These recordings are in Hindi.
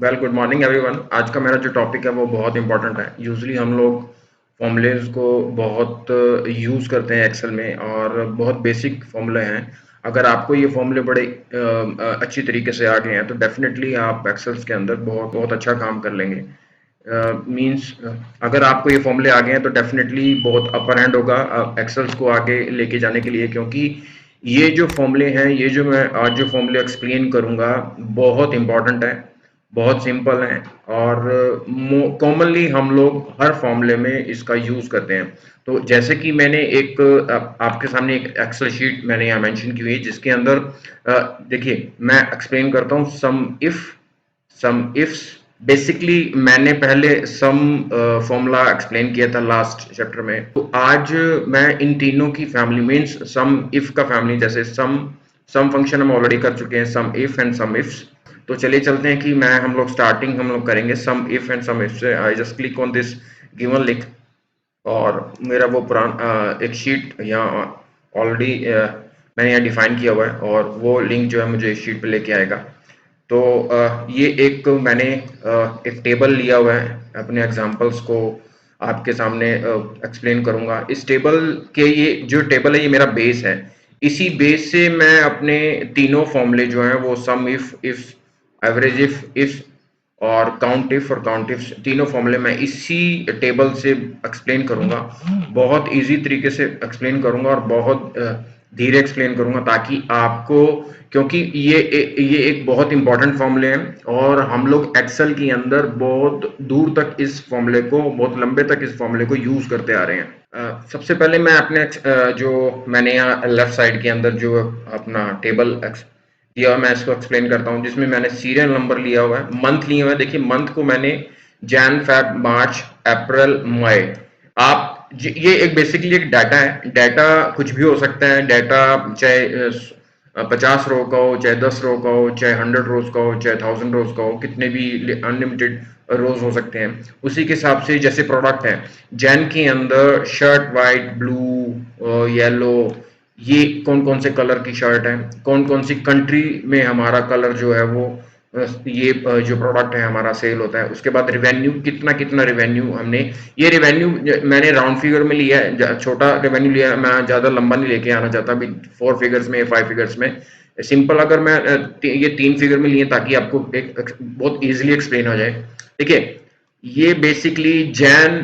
Well good morning everyone. आज का मेरा जो टॉपिक है वो बहुत इंपॉर्टेंट है। यूजुअली हम लोग फॉर्मूलेज को बहुत यूज़ करते हैं एक्सेल में और बहुत बेसिक फॉर्मूले हैं। अगर आपको ये फॉर्मूले बड़े अच्छी तरीके से आ गए हैं तो डेफिनेटली आप एक्सेल्स के अंदर बहुत बहुत अच्छा काम कर लेंगे। मींस अगर आपको ये फॉर्मूले आ गए हैं तो डेफिनेटली बहुत अपर हैंड होगा एक्सेल्स को आगे लेके जाने के लिए, क्योंकि ये जो फॉर्मूले हैं, ये जो मैं आज जो फॉर्मूले एक्सप्लेन करूंगा बहुत इंपॉर्टेंट है, बहुत सिंपल है और कॉमनली हम लोग हर फॉर्मूले में इसका यूज़ करते हैं। तो जैसे कि मैंने एक आपके सामने एक एक्सेल शीट मैंने यहाँ मेंशन की हुई है जिसके अंदर देखिए मैं एक्सप्लेन करता हूँ सम इफ्स। बेसिकली मैंने पहले सम फॉर्मूला एक्सप्लेन किया था लास्ट चैप्टर में, तो आज मैं इन तीनों की फैमिली मींस सम इफ का फैमिली, जैसे सम फंक्शन हम ऑलरेडी कर चुके हैं, सम इफ एंड सम इफ्स। तो चलिए चलते हैं कि हम लोग करेंगे सम इफ एंड सम इफ से। I just click on this given link और मेरा वो पुराना एक शीट यहाँ ऑलरेडी मैंने यहाँ डिफाइन किया हुआ है और वो लिंक जो है मुझे इस शीट पे लेके आएगा। तो ये एक मैंने एक टेबल लिया हुआ है, अपने एग्जांपल्स को आपके सामने एक्सप्लेन करूंगा। इस टेबल के ये जो टेबल है ये मेरा बेस है। इसी बेस से मैं अपने तीनों फॉर्मूले जो हैं वो सम इफ एवरेज इफ और काउंट इफ तीनों फॉर्मूले मैं इसी टेबल से एक्सप्लेन करूंगा। बहुत इजी तरीके से एक्सप्लेन करूंगा और बहुत धीरे एक्सप्लेन करूंगा ताकि आपको, क्योंकि ये एक बहुत इंपॉर्टेंट फॉर्मूले हैं और हम लोग एक्सेल के अंदर बहुत दूर तक इस फॉर्मूले को, बहुत लंबे तक इस फॉर्मूले को यूज करते आ रहे हैं। सबसे पहले मैं अपने जो मैंने यहाँ लेफ्ट साइड के अंदर जो अपना टेबल दिया हुआ मैं इसको एक्सप्लेन करता हूँ, जिसमें मैंने सीरियल नंबर लिया हुआ है, मंथ लिए हुए हैं। देखिए मंथ को मैंने जैन फेब मार्च अप्रैल मई। ये एक बेसिकली एक डाटा है। डाटा कुछ भी हो सकता है। डाटा चाहे 50 रो का हो, चाहे 10 रो का हो, चाहे 100 रोज का हो, चाहे 1000 रोज का हो, कितने भी अनलिमिटेड रोज हो सकते हैं। उसी के हिसाब से जैसे प्रोडक्ट है, जैन के अंदर शर्ट वाइट, ब्लू, येलो, ये कौन कौन से कलर की शर्ट है, कौन कौन सी कंट्री में हमारा कलर जो है वो ये जो प्रोडक्ट है हमारा सेल होता है। उसके बाद रिवेन्यू, कितना कितना रिवेन्यू हमने, ये रिवेन्यू मैंने राउंड फिगर में लिया है, छोटा रिवेन्यू लिया है, मैं ज्यादा लंबा नहीं लेके आना चाहता अभी 4 फिगर्स में 5 फिगर्स में। सिंपल अगर मैं ये 3 फिगर में लिए ताकि आपको एक बहुत इजीली एक्सप्लेन हो जाए। देखिए ये बेसिकली जैन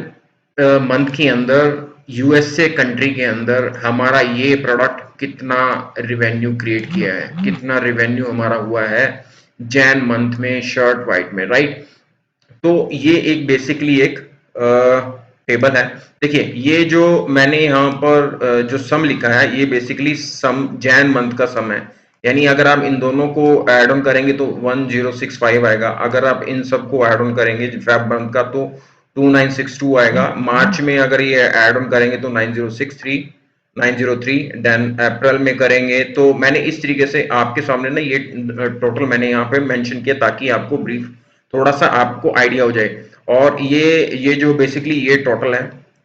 मंथ के अंदर यूएसए कंट्री के अंदर हमारा ये प्रोडक्ट कितना रिवेन्यू क्रिएट किया है, कितना रिवेन्यू हमारा हुआ है जैन मंथ में शर्ट वाइट में, राइट। तो ये एक बेसिकली एक टेबल है। देखिए ये जो मैंने यहाँ पर जो सम लिखा है ये बेसिकली सम जैन मंथ का सम है। यानी अगर आप इन दोनों को ऐड ऑन करेंगे तो 1065 आएगा। अगर आप इन सबको ऐड ऑन करेंगे फेब मंथ का तो 2962 आएगा। मार्च में अगर ये ऐड ऑन करेंगे तो 9063 देन अप्रैल में करेंगे तो मैंने इस तरीके से आपके सामने ना ये टोटल मैंने यहाँ पे मेंशन किया ताकि आपको ब्रीफ थोड़ा सा आपको आइडिया हो जाए। और ये जो बेसिकली ये टोटल है,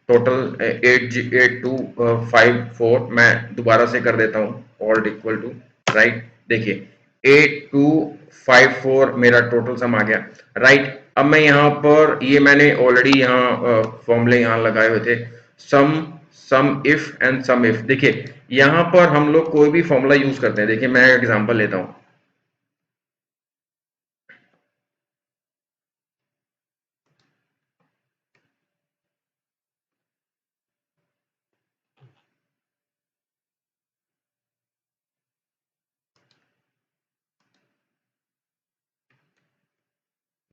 टोटल 8254, मैं दोबारा से कर देता हूँ, ऑल इक्वल टू, राइट। देखिए 8254 मेरा टोटल सम आ गया, राइट। अब मैं यहाँ पर ये मैंने ऑलरेडी यहाँ फॉर्मूले यहाँ लगाए हुए थे, सम सम इफ एंड सम इफ। देखिए यहाँ पर हम लोग कोई भी फॉर्मूला यूज करते हैं। देखिए मैं एग्जांपल लेता हूँ।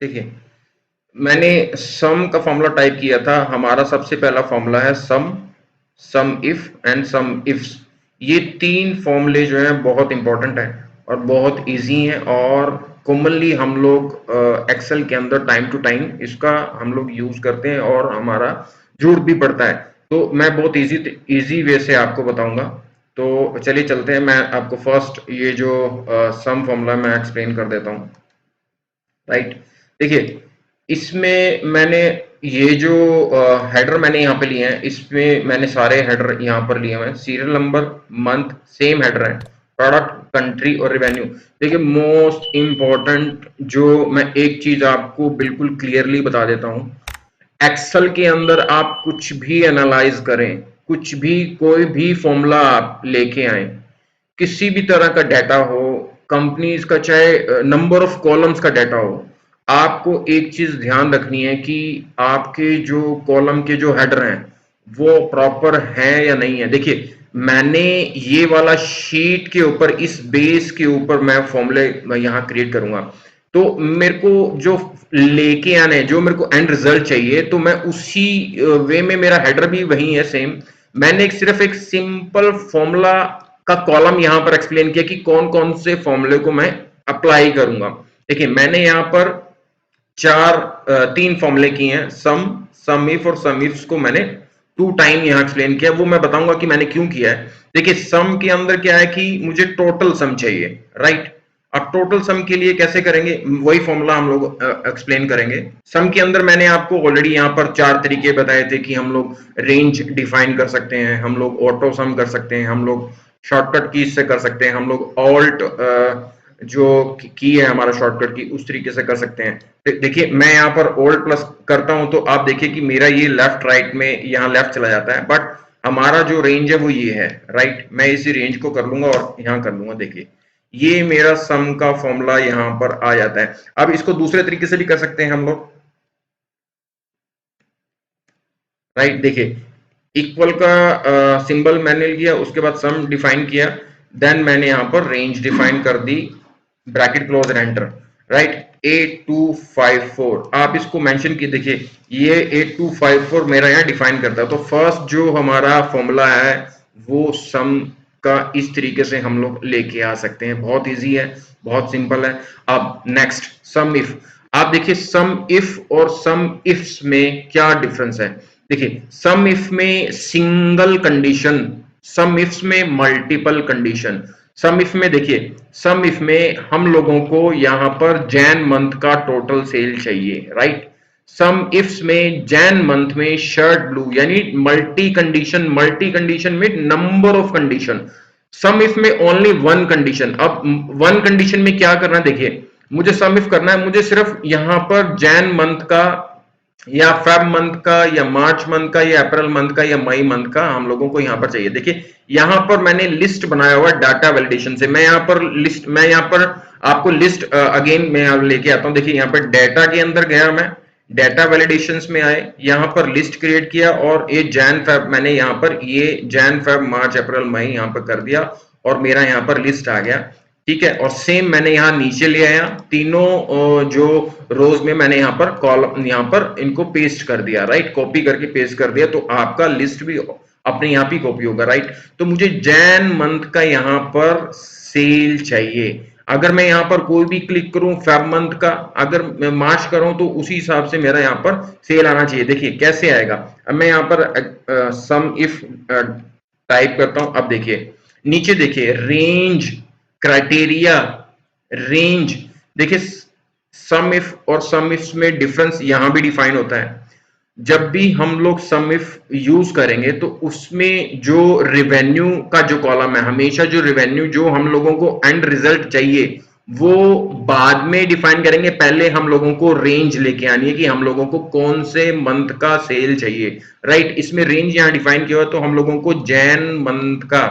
देखिए मैंने सम का फॉर्मूला टाइप किया था। हमारा सबसे पहला फॉर्मूला है सम सम इफ एंड सम इफ्स। ये तीन फॉर्मूले जो हैं बहुत इंपॉर्टेंट हैं और बहुत इजी हैं और कॉमनली हम लोग एक्सेल के अंदर टाइम टू टाइम इसका हम लोग यूज करते हैं और हमारा जरूरत भी पड़ता है। तो मैं बहुत इजी वे से आपको बताऊंगा। तो चलिए चलते हैं, मैं आपको फर्स्ट ये जो सम फॉर्मूला मैं एक्सप्लेन कर देता हूँ, राइट। देखिए इसमें मैंने ये जो हेडर मैंने यहाँ पे लिए हैं, इसमें मैंने सारे हेडर यहाँ पर लिए हुए हैं। Serial number, month same header है, प्रोडक्ट कंट्री और रेवेन्यू। देखिए मोस्ट इम्पोर्टेंट जो मैं एक चीज आपको बिल्कुल क्लियरली बता देता हूं, एक्सेल के अंदर आप कुछ भी एनालाइज करें, कुछ भी कोई भी फॉर्मूला आप लेके आए, किसी भी तरह का डाटा हो, कंपनीज का चाहे नंबर ऑफ कॉलम्स का डाटा हो, आपको एक चीज ध्यान रखनी है कि आपके जो कॉलम के जो हेडर हैं वो प्रॉपर हैं या नहीं है। देखिए मैंने ये वाला शीट के ऊपर, इस बेस के ऊपर मैं फॉर्मूले यहाँ क्रिएट करूंगा, तो मेरे को जो लेके आने हैं, जो मेरे को एंड रिजल्ट चाहिए, तो मैं उसी वे में, मेरा हेडर भी वही है सेम। मैंने सिर्फ एक सिंपल फॉर्मूला का कॉलम यहां पर एक्सप्लेन किया कि कौन कौन से फॉर्मूले को मैं अप्लाई करूंगा। देखिए मैंने यहां पर तीन फॉर्मूले किए हैं, सम इफ और सम इफ्स को मैंने 2 टाइम यहां एक्सप्लेन किया, वो मैं बताऊंगा कि मैंने क्यों किया है। देखिए सम के अंदर क्या है कि मुझे टोटल सम चाहिए, राइट। अब टोटल सम के लिए कैसे करेंगे, वही फॉर्मूला हम लोग एक्सप्लेन करेंगे। सम के अंदर मैंने आपको ऑलरेडी यहाँ पर 4 तरीके बताए थे कि हम लोग रेंज डिफाइन कर सकते हैं, हम लोग ऑटो सम कर सकते हैं, हम लोग शॉर्टकट कीज से कर सकते हैं, हम लोग ऑल्ट जो की है हमारा शॉर्टकट की, उस तरीके से कर सकते हैं। देखिए मैं यहाँ पर ऑल्ट प्लस करता हूं तो आप देखिए कि मेरा ये लेफ्ट राइट में यहाँ लेफ्ट चला जाता है, बट हमारा जो रेंज है वो ये है, राइट। मैं इसी रेंज को कर लूंगा और यहाँ कर लूंगा। देखिए ये मेरा सम का फॉर्मूला यहाँ पर आ जाता है। अब इसको दूसरे तरीके से भी कर सकते हैं हम लोग, राइट। देखिए इक्वल का सिंबल मैंने लिया, उसके बाद सम डिफाइन किया, देन मैंने यहां पर रेंज डिफाइन कर दी, bracket close and enter, right. 8254 आप इसको मेंशन किए, देखिए ये 8254 मेरा यहाँ डिफाइन करता है। तो फर्स्ट जो हमारा फॉर्मूला है वो सम का इस तरीके से हम लोग लेके आ सकते हैं, बहुत इजी है, बहुत सिंपल है। अब नेक्स्ट सम इफ, आप देखिए सम इफ और सम इफ्स में क्या डिफरेंस है। देखिए सम इफ में सिंगल कंडीशन, सम इफ्स में मल्टीपल कंडीशन। सम इफ में देखिए, सम इफ में हम लोगों को यहां पर जैन मंथ का टोटल सेल चाहिए, राइट। सम इफ्स में जैन मंथ में शर्ट ब्लू, यानी मल्टी कंडीशन में number of condition. Sum if में ओनली वन कंडीशन। अब वन कंडीशन में क्या करना है, देखिए मुझे सम इफ करना है, मुझे सिर्फ यहां पर जैन मंथ का या फेब मंथ का या मार्च मंथ का या अप्रैल मंथ का या मई मंथ का हम लोगों को यहां पर चाहिए। देखिए यहां पर मैंने लिस्ट बनाया हुआ डाटा वैलिडेशन से, मैं यहां पर लिस्ट, मैं यहां पर आपको लिस्ट अगेन मैं लेके आता हूं। देखिए यहां पर डाटा के अंदर गया, मैं डाटा वैलिडेशंस में आए, यहां पर लिस्ट क्रिएट किया और ये जैन फेब, मैंने यहां पर ये जैन फेब मार्च अप्रैल मई यहां पर कर दिया और मेरा यहां पर लिस्ट आ गया, ठीक है। और सेम मैंने यहाँ नीचे ले आया, तीनों जो रोज में मैंने यहाँ पर कॉलम, यहाँ पर इनको पेस्ट कर दिया, राइट। कॉपी करके पेस्ट कर दिया, तो आपका लिस्ट भी अपने यहाँ पे कॉपी होगा, राइट। तो मुझे जैन मंथ का यहाँ पर सेल चाहिए। अगर मैं यहाँ पर कोई भी क्लिक करूं फेब मंथ का, अगर मैं मार्च करूं तो उसी हिसाब से मेरा यहाँ पर सेल आना चाहिए। देखिए कैसे आएगा, अब मैं यहाँ पर सम इफ टाइप करता हूं। अब देखिए नीचे देखिए रेंज, क्राइटेरिया, रेंज। देखिए सम इफ और सम इफ में डिफरेंस यहां भी डिफाइन होता है। जब भी हम लोग सम इफ यूज करेंगे तो उसमें जो रेवेन्यू का जो कॉलम है, हमेशा जो रेवेन्यू जो हम लोगों को एंड रिजल्ट चाहिए वो बाद में डिफाइन करेंगे। पहले हम लोगों को रेंज लेके आनी है कि हम लोगों को कौन से मंथ का सेल चाहिए, राइट। इसमें रेंज यहां डिफाइन किया हुआ, तो हम लोगों को जैन मंथ का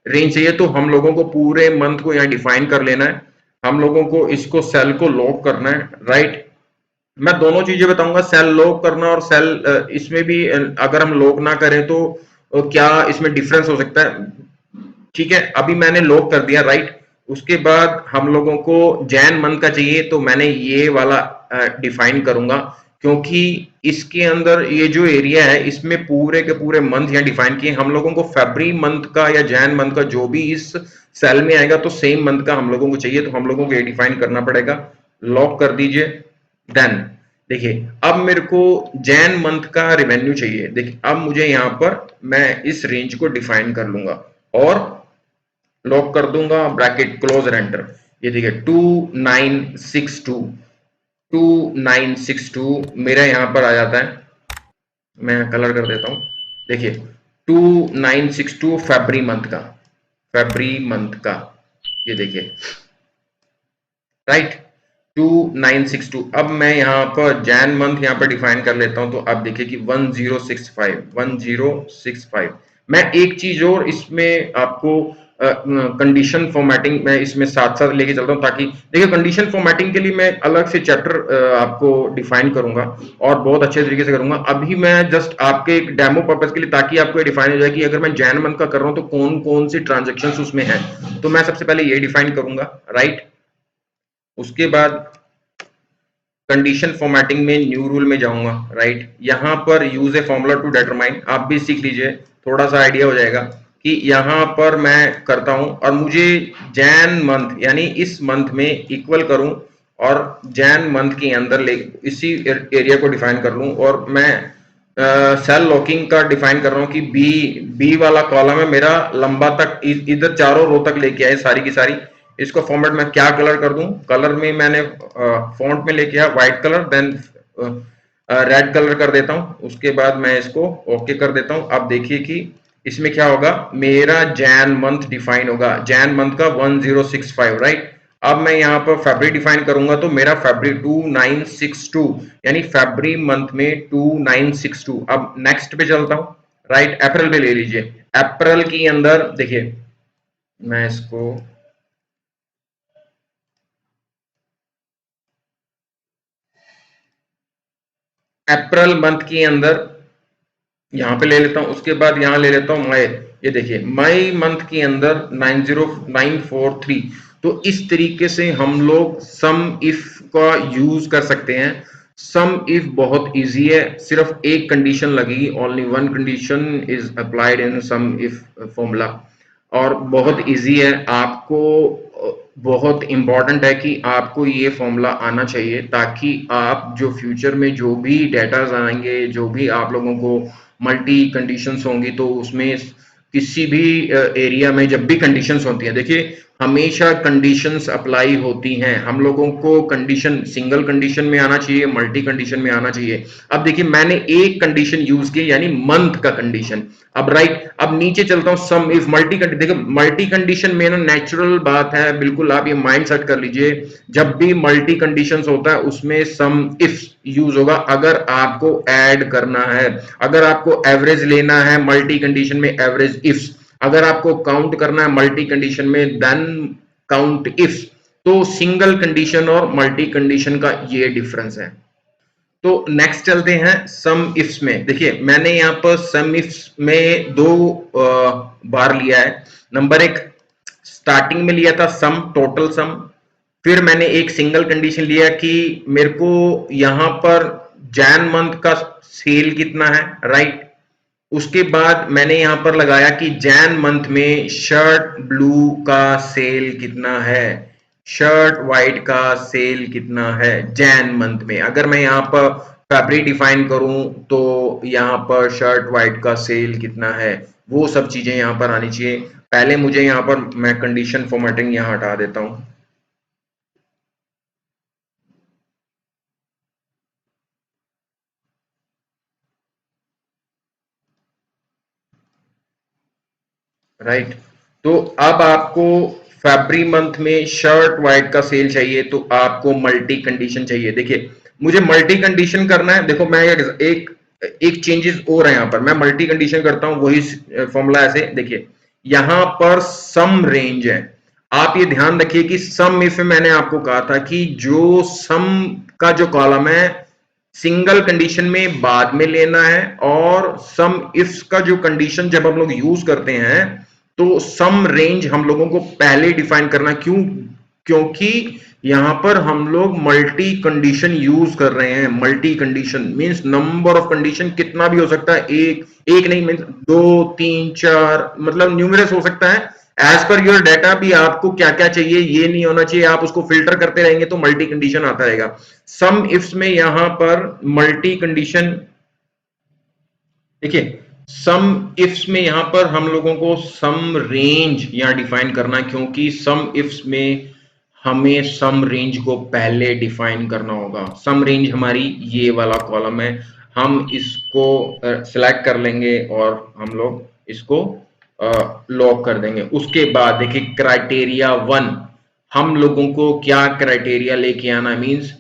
रेंज चाहिए, तो हम लोगों को पूरे मंथ को यहाँ डिफाइन कर लेना है। हम लोगों को इसको सेल को लॉक करना है, राइट। मैं दोनों चीजें बताऊंगा, सेल लॉक करना और सेल इसमें भी अगर हम लॉक ना करें तो क्या इसमें डिफरेंस हो सकता है, ठीक है। अभी मैंने लॉक कर दिया, राइट। उसके बाद हम लोगों को जैन मंथ का चाहिए, तो मैंने ये वाला डिफाइन करूंगा, क्योंकि इसके अंदर ये जो एरिया है इसमें पूरे के पूरे मंथ यहाँ डिफाइन किए। हम लोगों को फरवरी मंथ का या जैन मंथ का जो भी इस सेल में आएगा तो सेम मंथ का हम लोगों को चाहिए, तो हम लोगों को ये डिफाइन करना पड़ेगा। लॉक कर दीजिए। देन देखिए अब मेरे को जैन मंथ का रेवेन्यू चाहिए। देखिए अब मुझे यहाँ पर मैं इस रेंज को डिफाइन कर लूंगा और लॉक कर दूंगा, ब्रैकेट क्लोज एंटर। ये देखिए 2962, 2962 मेरा यहां पर आ जाता है। मैं कलर कर देता हूं, देखिए 2962 फरवरी मंथ का, फरवरी मंथ का, ये देखिए, राइट, 2962। अब मैं यहाँ पर जैन मंथ यहाँ पर डिफाइन कर लेता हूँ, तो आप देखिए कि 1065 मैं एक चीज और इसमें आपको कंडीशन फॉर्मेटिंग मैं इसमें साथ साथ लेके चलता हूँ, ताकि देखिए कंडीशन फॉर्मेटिंग के लिए मैं अलग से चैप्टर आपको डिफाइन करूंगा और बहुत अच्छे तरीके से करूंगा। अभी मैं जस्ट आपके एक डेमो पर्पज के लिए, ताकि आपको ये डिफाइन हो जाए कि अगर मैं जैन मंथ का कर रहा हूँ तो कौन कौन सी ट्रांजेक्शन उसमें है, तो मैं सबसे पहले ये डिफाइन करूंगा, राइट। उसके बाद कंडीशन फॉर्मेटिंग में न्यू रूल में जाऊंगा, राइट। यहां पर use a formula to determine, आप भी सीख लीजिए, थोड़ा सा आइडिया हो जाएगा कि यहां पर मैं करता हूं और मुझे जैन मंथ यानी इस मंथ में इक्वल करूं और जैन मंथ के अंदर ले इसी एरिया को डिफाइन कर लूं, और मैं सेल लॉकिंग का डिफाइन कर रहा हूं कि बी वाला कॉलम है मेरा लंबा तक, इधर चारों रो तक लेके आए सारी की सारी। इसको फॉर्मेट में क्या कलर कर दूं, कलर में मैंने फॉन्ट में लेके आया white colour, then red colour कर देता हूं। उसके बाद मैं इसको ओके कर देता हूं। अब देखिए कि इसमें क्या होगा, मेरा जैन मंथ डिफाइन होगा, जैन मंथ का 1065, राइट। अब मैं यहाँ पर फैब्री डिफाइन करूंगा, तो मेरा फैब्री 2962 यानी फैब्री मंथ में 2962। अब नेक्स्ट पे चलता हूं, राइट। अप्रैल पे ले लीजिए, अप्रैल के अंदर देखिए मैं इसको अप्रैल मंथ के अंदर यहां पे ले लेता हूं। उसके बाद यहां ले लेता हूं मई, ये देखिए मई मंथ के अंदर 90943। तो इस तरीके से हम लोग सम इफ का यूज कर सकते हैं। सम इफ बहुत इजी है, सिर्फ एक कंडीशन लगेगी, only one condition is applied in sum if formula, और बहुत इजी है। आपको बहुत इंपॉर्टेंट है कि आपको ये फॉर्मूला आना चाहिए, ताकि आप जो फ्यूचर में जो भी डेटाज आएंगे, जो भी आप लोगों को मल्टी कंडीशंस होंगी, तो उसमें किसी भी एरिया में जब भी कंडीशंस होती हैं, देखिए हमेशा कंडीशंस अप्लाई होती हैं। हम लोगों को कंडीशन सिंगल कंडीशन में आना चाहिए, मल्टी कंडीशन में आना चाहिए। अब देखिए मैंने एक कंडीशन यूज की, यानी मंथ का कंडीशन। अब राइट, अब नीचे चलता हूं, सम इफ मल्टी कंडीशन। देखो मल्टी कंडीशन में ना नेचुरल बात है, बिल्कुल आप ये माइंड सेट कर लीजिए, जब भी मल्टी कंडीशंस होता है उसमें सम इफ यूज होगा। अगर आपको ऐड करना है, अगर आपको एवरेज लेना है मल्टी कंडीशन में, एवरेज इफ्स। अगर आपको काउंट करना है मल्टी कंडीशन में, देन काउंट इफ्स। तो सिंगल कंडीशन और मल्टी कंडीशन का ये डिफरेंस है। तो नेक्स्ट चलते हैं सम इफ्स में। देखिए मैंने यहाँ पर सम इफ्स में दो बार लिया है। नंबर एक, स्टार्टिंग में लिया था सम, टोटल सम। फिर मैंने एक सिंगल कंडीशन लिया कि मेरे को यहां पर जैन मंथ का सेल कितना है, राइट। उसके बाद मैंने यहां पर लगाया कि जैन मंथ में शर्ट ब्लू का सेल कितना है, शर्ट व्हाइट का सेल कितना है जैन मंथ में। अगर मैं यहां पर फैब्रिक डिफाइन करूं, तो यहां पर शर्ट व्हाइट का सेल कितना है, वो सब चीजें यहां पर आनी चाहिए। पहले मुझे यहां पर मैं कंडीशन फॉर्मेटिंग यहां हटा देता हूं, राइट। तो अब आपको फैब्री मंथ में शर्ट व्हाइट का सेल चाहिए, तो आपको मल्टी कंडीशन चाहिए। देखिए मुझे मल्टी कंडीशन करना है, देखो मैं एक एक चेंजेस और है यहाँ पर, मैं मल्टी कंडीशन करता हूँ, वही फॉर्मूला ऐसे देखिए। यहां पर सम रेंज है, आप ये ध्यान रखिए कि सम इफ मैंने आपको कहा था कि जो सम का जो कॉलम है सिंगल कंडीशन में बाद में लेना है, और सम इफ्स का जो कंडीशन जब हम लोग यूज करते हैं, तो सम रेंज हम लोगों को पहले डिफाइन करना। क्यों? क्योंकि यहां पर हम लोग मल्टी कंडीशन यूज कर रहे हैं। Multi condition means number of condition कितना भी हो सकता है, एक एक नहीं मींस दो तीन चार, मतलब न्यूमरस हो सकता है। एज पर योर डाटा भी आपको क्या क्या चाहिए ये नहीं होना चाहिए, आप उसको फिल्टर करते रहेंगे तो मल्टी कंडीशन आता रहेगा। सम इफ्स में यहां पर मल्टी कंडीशन, देखिए सम इफ्स में यहां पर हम लोगों को सम रेंज यहां डिफाइन करना है, क्योंकि सम इफ्स में हमें सम रेंज को पहले डिफाइन करना होगा। सम रेंज हमारी ये वाला कॉलम है, हम इसको सिलेक्ट कर लेंगे और हम लोग इसको लॉक कर देंगे। उसके बाद देखिए क्राइटेरिया 1, हम लोगों को क्या क्राइटेरिया लेके आना, मींस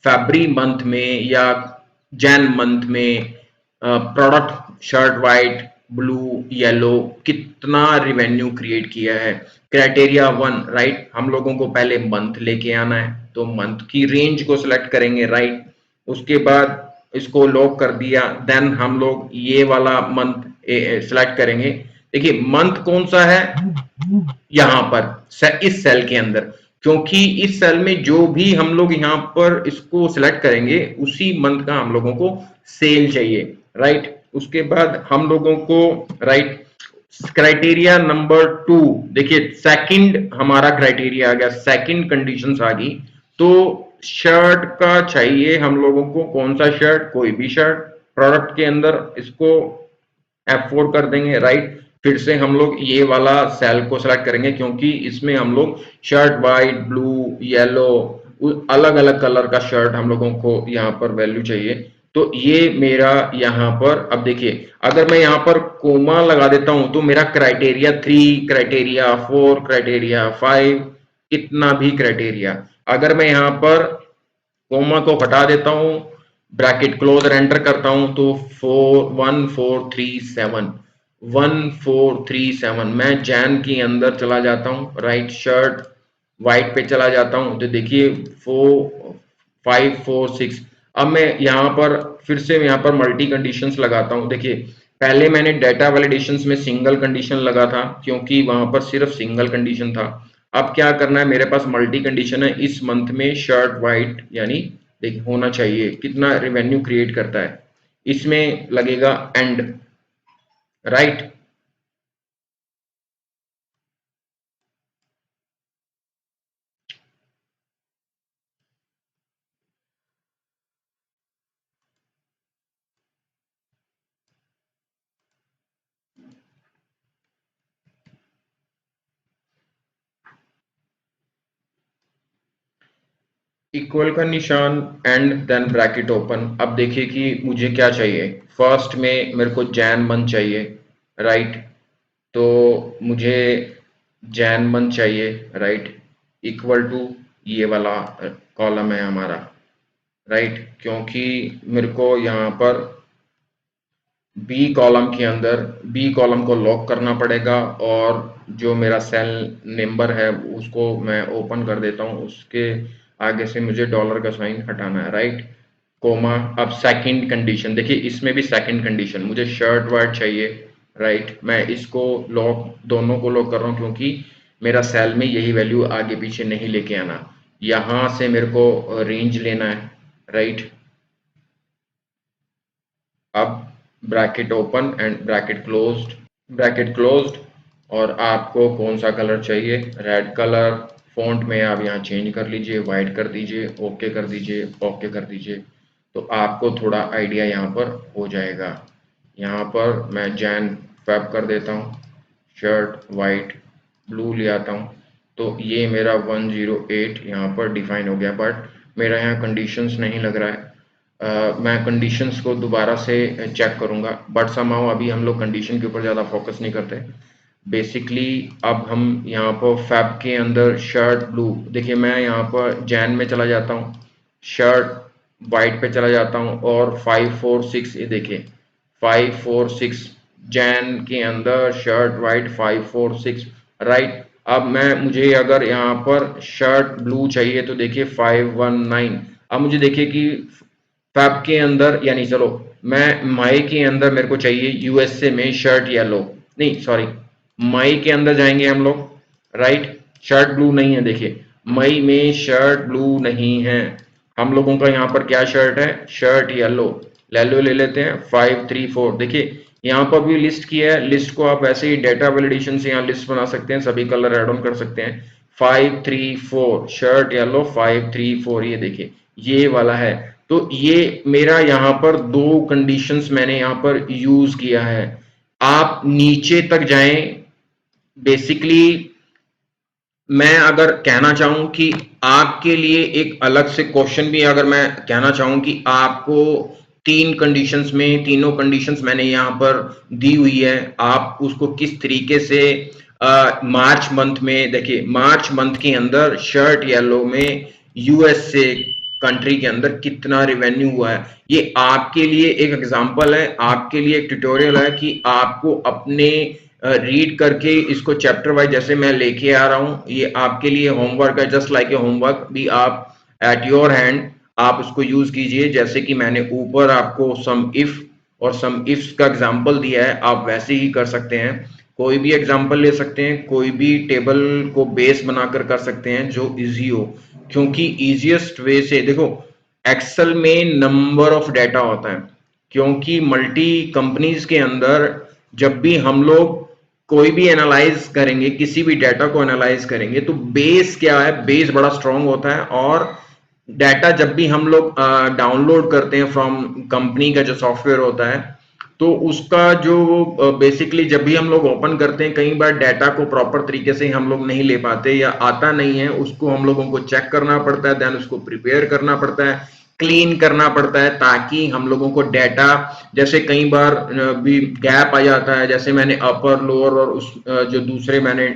फरवरी मंथ में या जैन मंथ में product shirt white blue yellow कितना रिवेन्यू क्रिएट किया है। क्राइटेरिया 1 राइट, हम लोगों को पहले मंथ लेके आना है, तो मंथ की रेंज को सिलेक्ट करेंगे राइट। उसके बाद इसको लॉक कर दिया, देन हम लोग ये वाला मंथ सिलेक्ट करेंगे। देखिए मंथ कौन सा है यहां पर इस सेल के अंदर, क्योंकि इस सेल में जो भी हम लोग यहां पर इसको सिलेक्ट करेंगे उसी मंथ का हम लोगों को सेल चाहिए राइट। उसके बाद हम लोगों को राइट क्राइटेरिया नंबर 2, देखिए सेकंड हमारा क्राइटेरिया आ गया, सेकंड कंडीशंस आ गई। तो शर्ट का चाहिए हम लोगों को, कौन सा शर्ट, कोई भी शर्ट प्रोडक्ट के अंदर, इसको F4 कर देंगे राइट। फिर से हम लोग ये वाला सेल को सेलेक्ट करेंगे, क्योंकि इसमें हम लोग शर्ट वाइट ब्लू येलो अलग अलग कलर का शर्ट हम लोगों को यहाँ पर वैल्यू चाहिए। तो ये मेरा यहाँ पर, अब देखिए अगर मैं यहाँ पर कोमा लगा देता हूं तो मेरा क्राइटेरिया 3, क्राइटेरिया 4, क्राइटेरिया 5, कितना भी क्राइटेरिया, अगर मैं यहाँ पर कोमा को हटा देता हूं, ब्रैकेट क्लोज और एंटर करता हूं, तो 1437 मैं जैन के अंदर चला जाता हूं राइट, शर्ट वाइट पे चला जाता हूं, तो देखिए 4546। अब मैं यहाँ पर फिर से यहाँ पर मल्टी कंडीशंस लगाता हूं। देखिए पहले मैंने डेटा वैलिडेशंस में सिंगल कंडीशन लगा था, क्योंकि वहां पर सिर्फ सिंगल कंडीशन था। अब क्या करना है, मेरे पास मल्टी कंडीशन है, इस मंथ में शर्ट वाइट यानी देखिए होना चाहिए, कितना रिवेन्यू क्रिएट करता है, इसमें लगेगा एंड राइट। इक्वल का निशान एंड देन ब्रैकेट ओपन। अब देखिए कि मुझे क्या चाहिए, फर्स्ट में मेरे को जैन मंथ चाहिए राइट, तो मुझे जैन मंथ चाहिए राइट, इक्वल टू ये वाला कॉलम है हमारा राइट, क्योंकि मेरे को यहाँ पर बी कॉलम के अंदर बी कॉलम को लॉक करना पड़ेगा, और जो मेरा सेल नंबर है उसको मैं ओपन कर देता हूँ, उसके आगे से मुझे डॉलर का साइन हटाना है राइट, कोमा। अब सेकंड कंडीशन देखिए, इसमें भी सेकंड कंडीशन मुझे शर्ट वाइट चाहिए राइट, मैं इसको लॉक, दोनों को लॉक कर रहा हूँ, क्योंकि मेरा सेल में यही वैल्यू आगे पीछे नहीं लेके आना, यहाँ से मेरे को रेंज लेना है राइट। अब bracket open and bracket closed, और आपको कौन सा कलर चाहिए, रेड कलर, फॉन्ट में आप यहाँ चेंज कर लीजिए, वाइट कर दीजिए, ओके कर दीजिए, ओके कर दीजिए, तो आपको थोड़ा आइडिया यहाँ पर हो जाएगा। यहाँ पर मैं जैन फैब कर देता हूँ, शर्ट वाइट ब्लू ले आता हूँ, तो ये मेरा 108 यहाँ पर डिफाइन हो गया, बट मेरा यहाँ कंडीशंस नहीं लग रहा है। मैं कंडीशंस को दोबारा से चेक करूंगा, बट समहाउ अभी हम लोग कंडीशन के ऊपर ज़्यादा फोकस नहीं करते। बेसिकली अब हम यहाँ पर फैब के अंदर शर्ट ब्लू, देखिए मैं यहाँ पर जैन में चला जाता हूँ, शर्ट वाइट पे चला जाता हूँ, और 546, ये देखिए 546 जैन के अंदर शर्ट वाइट 546 राइट। अब मैं मुझे अगर यहाँ पर शर्ट ब्लू चाहिए तो देखिए 519। अब मुझे देखिए कि फैब के अंदर, यानी चलो मैं मई के अंदर मेरे को चाहिए यूएसए में शर्ट येलो, नहीं सॉरी, मई के अंदर जाएंगे हम लोग राइट, शर्ट ब्लू नहीं है, देखिए मई में शर्ट ब्लू नहीं है, हम लोगों का यहाँ पर क्या शर्ट है, शर्ट येलो, येलो ले लेते हैं 534। देखिए यहाँ पर भी लिस्ट किया है, लिस्ट को आप ऐसे ही डेटा वैलिडेशन से यहाँ लिस्ट बना सकते हैं, सभी कलर ऐड ऑन कर सकते हैं। 534 शर्ट येलो 534, ये देखिए ये वाला है। तो ये मेरा यहाँ पर दो कंडीशंस मैंने यहाँ पर यूज किया है। आप नीचे तक जाएं, बेसिकली मैं अगर कहना चाहूं कि आपके लिए एक अलग से क्वेश्चन भी, अगर मैं कहना चाहूं कि आपको तीन कंडीशंस में, तीनों कंडीशंस मैंने यहाँ पर दी हुई है। आप उसको किस तरीके से मार्च मंथ में, देखिए मार्च मंथ के अंदर शर्ट येलो में यूएसए कंट्री के अंदर कितना रेवेन्यू हुआ है, ये आपके लिए एक एग्जांपल है, आपके लिए एक ट्यूटोरियल है कि आपको अपने रीड करके इसको चैप्टर वाइज जैसे मैं लेके आ रहा हूं, ये आपके लिए होमवर्क है, जस्ट लाइक ए होमवर्क भी आप एट योर हैंड आप उसको यूज कीजिए। जैसे कि मैंने ऊपर आपको सम इफ और सम इफ्स का एग्जांपल दिया है, आप वैसे ही कर सकते हैं। कोई भी एग्जांपल ले सकते हैं, कोई भी टेबल को बेस बनाकर कर सकते हैं जो इजी हो, क्योंकि इजीएस्ट वे से देखो एक्सेल में नंबर ऑफ डाटा होता है, क्योंकि मल्टी कंपनीज के अंदर जब भी हम लोग कोई भी एनालाइज करेंगे, किसी भी डाटा को एनालाइज करेंगे, तो बेस क्या है, बेस बड़ा स्ट्रांग होता है। और डाटा जब भी हम लोग डाउनलोड करते हैं फ्रॉम कंपनी का जो सॉफ्टवेयर होता है, तो उसका जो बेसिकली जब भी हम लोग ओपन करते हैं, कई बार डाटा को प्रॉपर तरीके से हम लोग नहीं ले पाते या आता नहीं है, उसको हम लोगों को चेक करना पड़ता है, देन उसको प्रिपेयर करना पड़ता है, क्लीन करना पड़ता है, ताकि हम लोगों को डाटा, जैसे कई बार भी गैप आ जाता है, जैसे मैंने अपर लोअर और उस जो दूसरे मैंने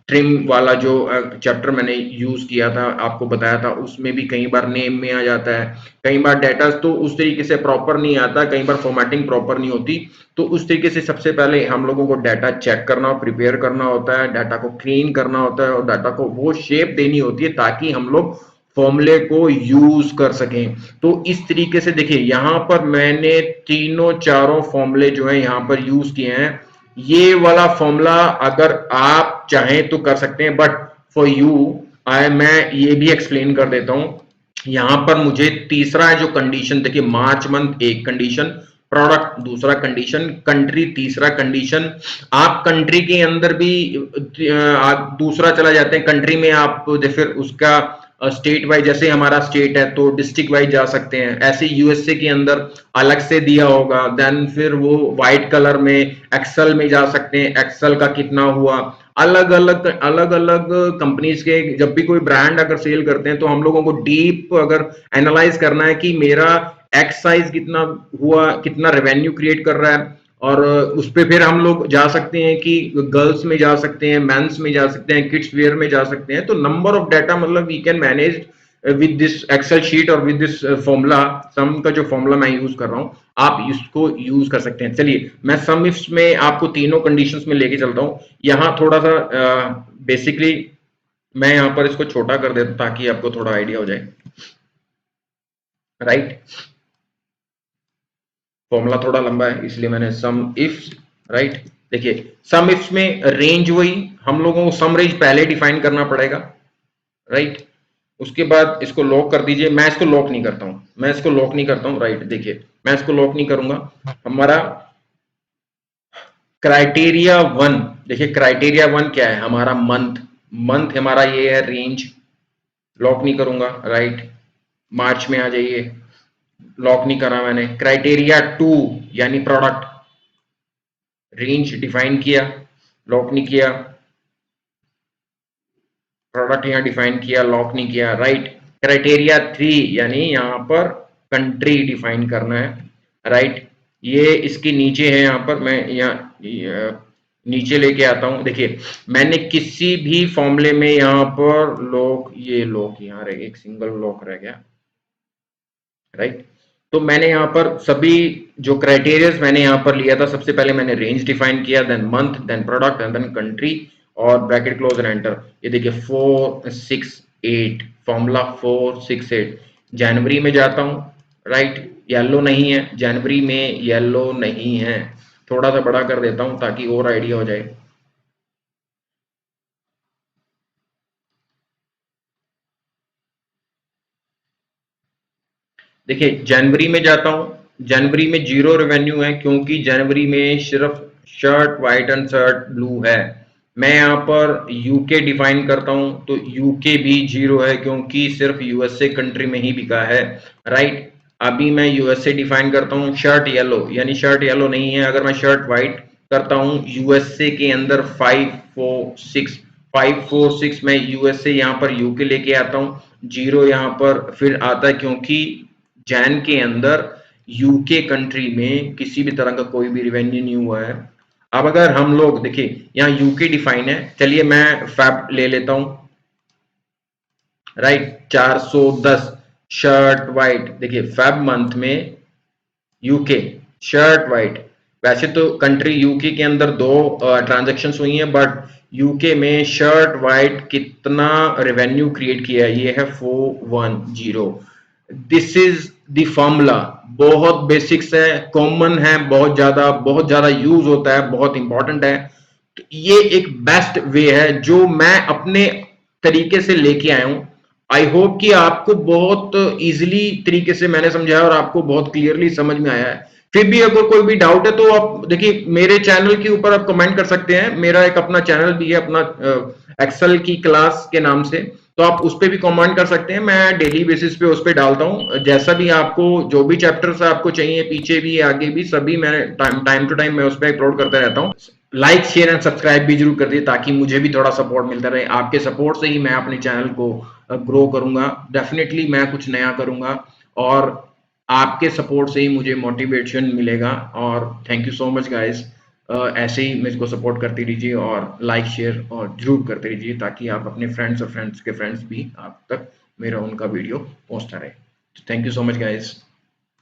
ट्रिम वाला जो चैप्टर मैंने यूज किया था, आपको बताया था, उसमें भी कई बार नेम में आ जाता है, कई बार डाटा तो उस तरीके से प्रॉपर नहीं आता, कई बार फॉर्मेटिंग प्रॉपर नहीं होती। तो उस तरीके से सबसे पहले हम लोगों को डाटा चेक करना, प्रिपेयर करना होता है, डाटा को क्लीन करना होता है और डाटा को वो शेप देनी होती है ताकि हम लोग फॉर्मूले को यूज कर सकें। तो इस तरीके से देखिए यहाँ पर मैंने तीनों चारों फॉर्मूले जो है यहाँ पर यूज किए हैं। ये वाला फॉर्मूला अगर आप चाहें तो कर सकते हैं, बट फॉर यू मैं ये भी एक्सप्लेन कर देता हूं। यहां पर मुझे तीसरा जो कंडीशन देखिए, मार्च मंथ एक कंडीशन, प्रोडक्ट दूसरा कंडीशन, कंट्री तीसरा कंडीशन। आप कंट्री के अंदर भी आप दूसरा चला जाते हैं, कंट्री में आप फिर उसका स्टेट वाइज, जैसे हमारा स्टेट है तो डिस्ट्रिक्ट वाइज जा सकते हैं, ऐसे यूएसए के अंदर अलग से दिया होगा, देन फिर वो व्हाइट कलर में एक्सेल में जा सकते हैं, एक्सेल का कितना हुआ। अलग अलग कंपनीज के जब भी कोई ब्रांड अगर सेल करते हैं, तो हम लोगों को डीप अगर एनालाइज करना है कि मेरा एक्स साइज कितना हुआ, कितना रेवेन्यू क्रिएट कर रहा है, और उस पर फिर हम लोग जा सकते हैं कि गर्ल्स में जा सकते हैं, मेंस में जा सकते हैं, किड्स वेयर में जा सकते हैं। तो नंबर ऑफ डाटा मतलब we can manage with this excel sheet और विद दिस फॉर्मूला, सम का जो फॉर्मूला मैं यूज कर रहा हूं, आप इसको यूज कर सकते हैं। चलिए मैं सम इफ्स में आपको तीनों कंडीशंस में लेके चलता हूं। यहाँ थोड़ा सा बेसिकली मैं यहाँ पर इसको छोटा कर देता हूं ताकि आपको थोड़ा आइडिया हो जाए, राइट। फॉर्मूला थोड़ा लंबा है इसलिए मैंने सम इफ्स, राइट। देखिए सम इफ्स में रेंज वही, हम लोगों को सम रेंज पहले डिफाइन करना पड़ेगा, राइट। उसके बाद इसको लॉक कर दीजिए, मैं इसको लॉक नहीं करता हूं, मैं इसको लॉक नहीं करता हूं, राइट। देखिए मैं इसको लॉक नहीं करूंगा। हमारा क्राइटेरिया वन, देखिए क्राइटेरिया वन क्या है, हमारा मंथ, मंथ हमारा ये है रेंज, लॉक नहीं करूंगा, राइट। मार्च में आ जाइए, लॉक नहीं करा मैंने। क्राइटेरिया टू यानी प्रोडक्ट, रेंज डिफाइन किया, लॉक नहीं किया। प्रोडक्ट यहां डिफाइन किया, लॉक नहीं किया, राइट। क्राइटेरिया थ्री यानी यहां पर कंट्री डिफाइन करना है, राइट। ये इसके नीचे है, यहां पर मैं यहाँ नीचे लेके आता हूं। देखिए मैंने किसी भी फॉर्मूले में यहां पर लॉक, ये लॉक यहाँ रह गया, एक सिंगल लॉक रह गया, राइट। तो मैंने यहाँ पर सभी जो क्राइटेरियाज मैंने यहाँ पर लिया था, सबसे पहले मैंने रेंज डिफाइन किया, then month, then product and then country, और ब्रैकेट क्लोज एंड एंटर। ये देखिए 468 फॉर्मूला 468। जनवरी में जाता हूँ, राइट, येलो नहीं है, जनवरी में येलो नहीं है। थोड़ा सा बड़ा कर देता हूँ ताकि और आइडिया हो जाए। देखिए जनवरी में जाता हूं, जनवरी में जीरो रेवेन्यू है, क्योंकि जनवरी में सिर्फ shirt white and shirt blue है। मैं यहां पर यूके डिफाइन करता हूं, तो यूके भी जीरो है क्योंकि सिर्फ यूएसए कंट्री में ही बिका है, राइट। अभी मैं यूएसए डिफाइन करता हूं, शर्ट येलो यानी शर्ट येलो नहीं है। अगर मैं शर्ट व्हाइट करता हूं यूएसए के अंदर 546, 546 मैं यूएसए यहाँ पर यूके लेके आता हूं, जीरो यहाँ पर फिर आता है क्योंकि जैन के अंदर यूके कंट्री में किसी भी तरह का कोई भी रिवेन्यू नहीं हुआ है। अब अगर हम लोग देखिए यहाँ यूके डिफाइन है, चलिए मैं फैब ले लेता हूं, राइट 410 शर्ट वाइट, देखिए फैब मंथ में यूके शर्ट वाइट, वैसे तो कंट्री यूके के अंदर दो ट्रांजैक्शंस हुई हैं, बट यूके में शर्ट वाइट कितना रेवेन्यू क्रिएट किया है, ये है 410। दिस इज द फॉर्मूला, बहुत बेसिक्स है, कॉमन है, बहुत ज्यादा यूज होता है, बहुत इंपॉर्टेंट है। तो ये एक बेस्ट वे है जो मैं अपने तरीके से लेके आया हूं। आई होप कि आपको बहुत इजीली तरीके से मैंने समझाया और आपको बहुत क्लियरली समझ में आया है। फिर भी अगर कोई भी डाउट है तो आप देखिए मेरे चैनल के ऊपर आप कमेंट कर सकते हैं, मेरा एक अपना चैनल भी है अपना एक्सेल की क्लास के नाम से, तो आप उस पर भी कमेंट कर सकते हैं, मैं डेली बेसिस पे उस पर डालता हूँ। जैसा भी आपको जो भी चैप्टर्स आपको चाहिए, पीछे भी आगे भी, सभी मैं टाइम टू टाइम मैं उस पर अपलोड करता रहता हूँ। लाइक शेयर एंड सब्सक्राइब भी जरूर कर दिए ताकि मुझे भी थोड़ा सपोर्ट मिलता रहे। आपके सपोर्ट से ही मैं अपने चैनल को ग्रो करूंगा, डेफिनेटली मैं कुछ नया करूंगा, और आपके सपोर्ट से ही मुझे मोटिवेशन मिलेगा। और thank you so much guys, ऐसे ही मुझको सपोर्ट करते रहिए और लाइक शेयर और जरूर करते रहिए ताकि आप अपने फ्रेंड्स और फ्रेंड्स के फ्रेंड्स भी आप तक मेरा उनका वीडियो पहुंचता रहे। Thank you so much guys.